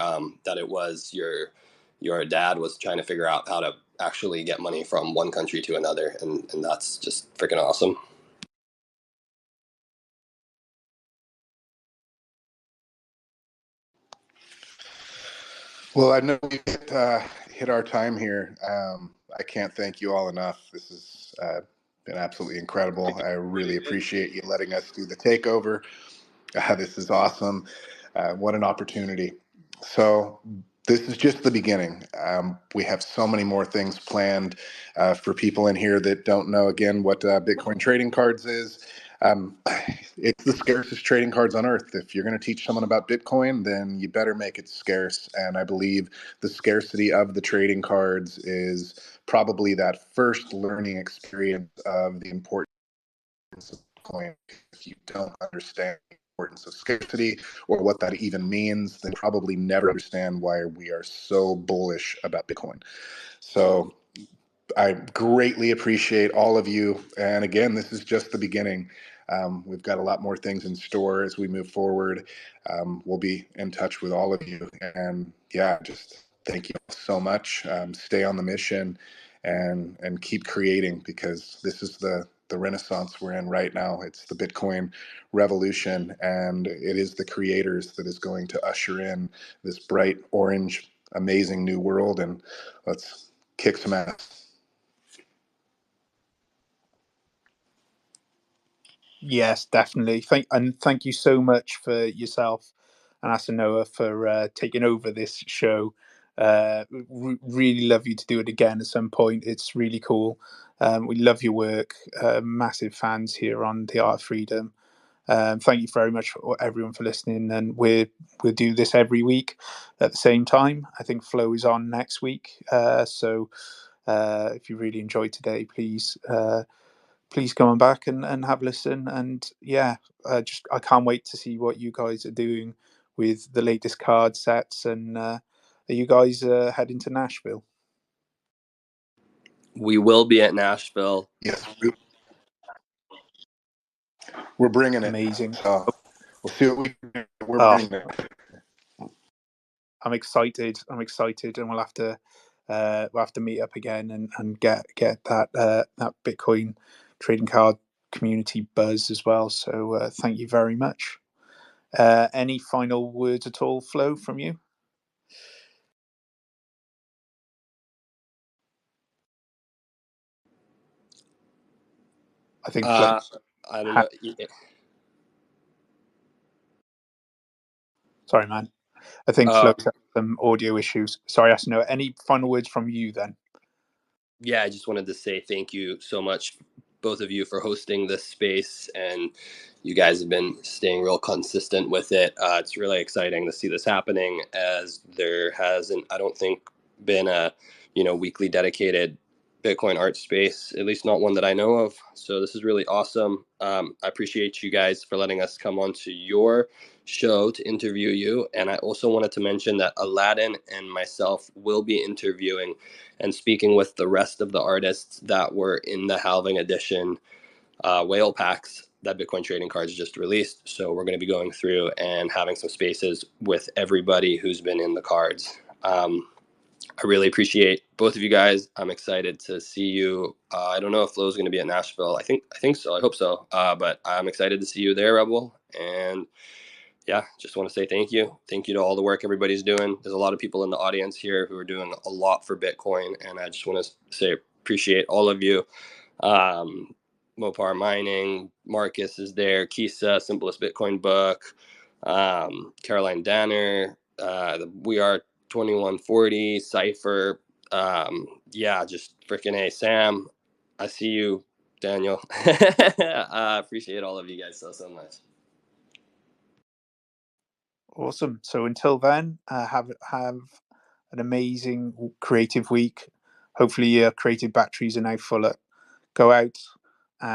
that it was your dad was trying to figure out how to actually get money from one country to another, and that's just freaking awesome. Well, I know we hit our time here. I can't thank you all enough. This has been absolutely incredible. I really appreciate you letting us do the takeover. This is awesome. What an opportunity. So this is just the beginning. We have so many more things planned for people in here that don't know, again, what Bitcoin trading cards is. It's the scarcest trading cards on earth. If you're going to teach someone about Bitcoin, then you better make it scarce. And I believe the scarcity of the trading cards is probably that first learning experience of the importance of Bitcoin. If you don't understand the importance of scarcity or what that even means, then probably never understand why we are so bullish about Bitcoin. So I greatly appreciate all of you. And again, this is just the beginning. We've got a lot more things in store as we move forward. We'll be in touch with all of you. And yeah, just thank you so much. Stay on the mission. and keep creating, because this is the renaissance we're in right now. It's the Bitcoin revolution, and it is the creators that is going to usher in this bright orange, amazing new world. And let's kick some ass. Yes, definitely. Thank you so much for yourself and Asanoa for taking over this show. Really love you to do it again at some point. It's really cool. We love your work. Massive fans here on the Art of Freedom. Thank you very much for everyone for listening, and we'll do this every week at the same time. I think Flo is on next week, so if you really enjoyed today, please come on back and have a listen. And yeah, I can't wait to see what you guys are doing with the latest card sets. And are you guys heading to Nashville? We will be at Nashville. Yes, we're bringing it. Amazing. So we'll see what we're bringing it. I'm excited, and we'll have to meet up again and get that Bitcoin trading card community buzz as well. So thank you very much. Any final words at all, Flo, from you? I think Flo. I don't know. Sorry, man. I think Flo's had some audio issues. Sorry, Asano. Any final words from you then? Yeah, I just wanted to say thank you so much, both of you, for hosting this space, and you guys have been staying real consistent with it. It's really exciting to see this happening, as there hasn't, I don't think, been a weekly dedicated Bitcoin art space, at least not one that I know of. So this is really awesome. I appreciate you guys for letting us come onto your show to interview you. And I also wanted to mention that Aladdin and myself will be interviewing and speaking with the rest of the artists that were in the halving edition whale packs that Bitcoin Trading Cards just released. So we're going to be going through and having some spaces with everybody who's been in the cards. I really appreciate both of you guys. I'm excited to see you. I don't know if Flo's going to be at Nashville. I think so. I hope so. But I'm excited to see you there, Rebel. And yeah, just want to say thank you. Thank you to all the work everybody's doing. There's a lot of people in the audience here who are doing a lot for Bitcoin, and I just want to say appreciate all of you. Mopar Mining, Marcus is there, Kisa, Simplest Bitcoin Book, Caroline Danner, We Are 2140, Cypher. Yeah, just freaking A. Sam, I see you, Daniel. I appreciate all of you guys so much. Awesome. So until then, have an amazing creative week. Hopefully your creative batteries are now full up. Go out and